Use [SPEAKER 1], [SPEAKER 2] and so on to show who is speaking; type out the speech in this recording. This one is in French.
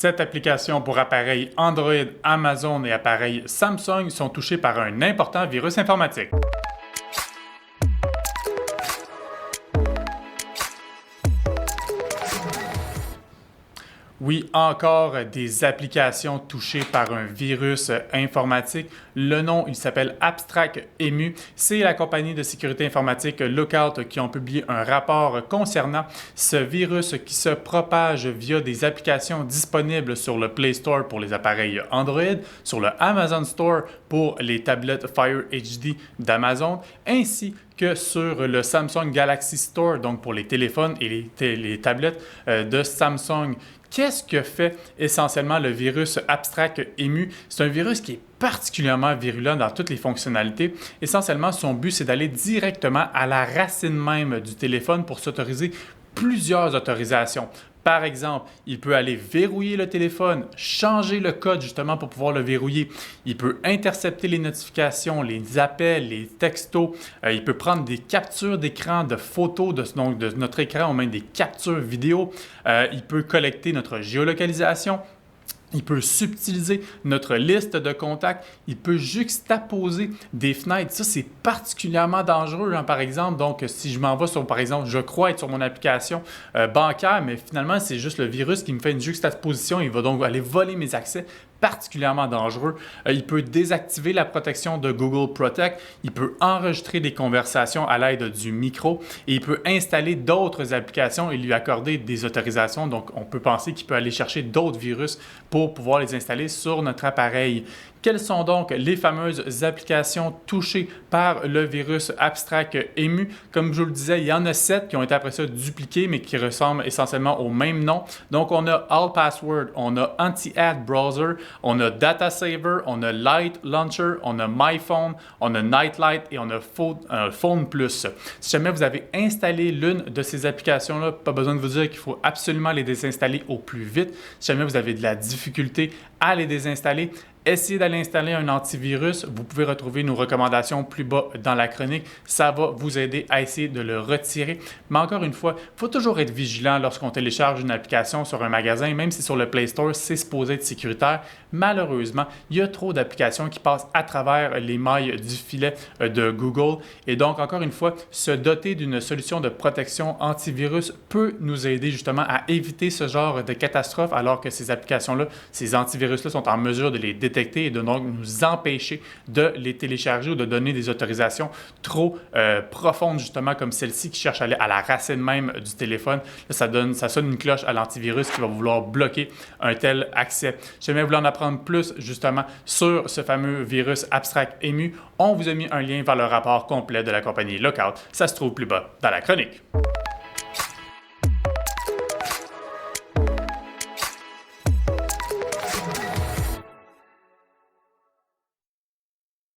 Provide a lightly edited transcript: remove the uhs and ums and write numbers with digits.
[SPEAKER 1] Cette application pour appareils Android, Amazon et appareils Samsung sont touchés par un important virus informatique. Oui, encore des applications touchées par un virus informatique. Le nom, il s'appelle AbstractEmu. C'est la compagnie de sécurité informatique Lookout qui ont publié un rapport concernant ce virus qui se propage via des applications disponibles sur le Play Store pour les appareils Android, sur le Amazon Store pour les tablettes Fire HD d'Amazon, ainsi que sur le Samsung Galaxy Store, donc pour les téléphones et les tablettes de Samsung. Qu'est-ce que fait essentiellement le virus AbstractEmu? C'est un virus qui est particulièrement virulent dans toutes les fonctionnalités. Essentiellement, son but, c'est d'aller directement à la racine même du téléphone pour s'autoriser plusieurs autorisations. Par exemple, il peut aller verrouiller le téléphone, changer le code justement pour pouvoir le verrouiller. Il peut intercepter les notifications, les appels, les textos. Il peut prendre des captures d'écran, de photos de notre écran ou même des captures vidéo. Il peut collecter notre géolocalisation. Il peut subtiliser notre liste de contacts. Il peut juxtaposer des fenêtres. Ça, c'est particulièrement dangereux, par exemple. Donc, si je m'en vais sur, par exemple, je crois être sur mon application bancaire, mais finalement, c'est juste le virus qui me fait une juxtaposition. Il va donc aller voler mes accès. Particulièrement dangereux. Il peut désactiver la protection de Google Protect. Il peut enregistrer des conversations à l'aide du micro et il peut installer d'autres applications et lui accorder des autorisations. Donc, on peut penser qu'il peut aller chercher d'autres virus pour pouvoir les installer sur notre appareil. Quelles sont donc les fameuses applications touchées par le virus AbstractEmu? Comme je vous le disais, il y en a 7 qui ont été après ça dupliquées, mais qui ressemblent essentiellement au même nom. Donc, on a All Password, on a Anti-Ad Browser, on a Data Saver, on a Light Launcher, on a MyPhone, on a Nightlight et on a Phone Plus. Si jamais vous avez installé l'une de ces applications-là, pas besoin de vous dire qu'il faut absolument les désinstaller au plus vite. Si jamais vous avez de la difficulté à les désinstaller, essayez d'aller installer un antivirus. Vous pouvez retrouver nos recommandations plus bas dans la chronique. Ça va vous aider à essayer de le retirer. Mais encore une fois, il faut toujours être vigilant lorsqu'on télécharge une application sur un magasin. Même si sur le Play Store, c'est supposé être sécuritaire. Malheureusement, il y a trop d'applications qui passent à travers les mailles du filet de Google. Et donc, encore une fois, se doter d'une solution de protection antivirus peut nous aider justement à éviter ce genre de catastrophe alors que ces applications-là, ces antivirus-là sont en mesure de les détecter et de donc nous empêcher de les télécharger ou de donner des autorisations trop profondes, justement, comme celle-ci qui cherche à aller à la racine même du téléphone. Là, ça sonne une cloche à l'antivirus qui va vouloir bloquer un tel accès. Si jamais vous voulez en apprendre plus, justement, sur ce fameux virus AbstractEmu, on vous a mis un lien vers le rapport complet de la compagnie Lookout. Ça se trouve plus bas dans la chronique.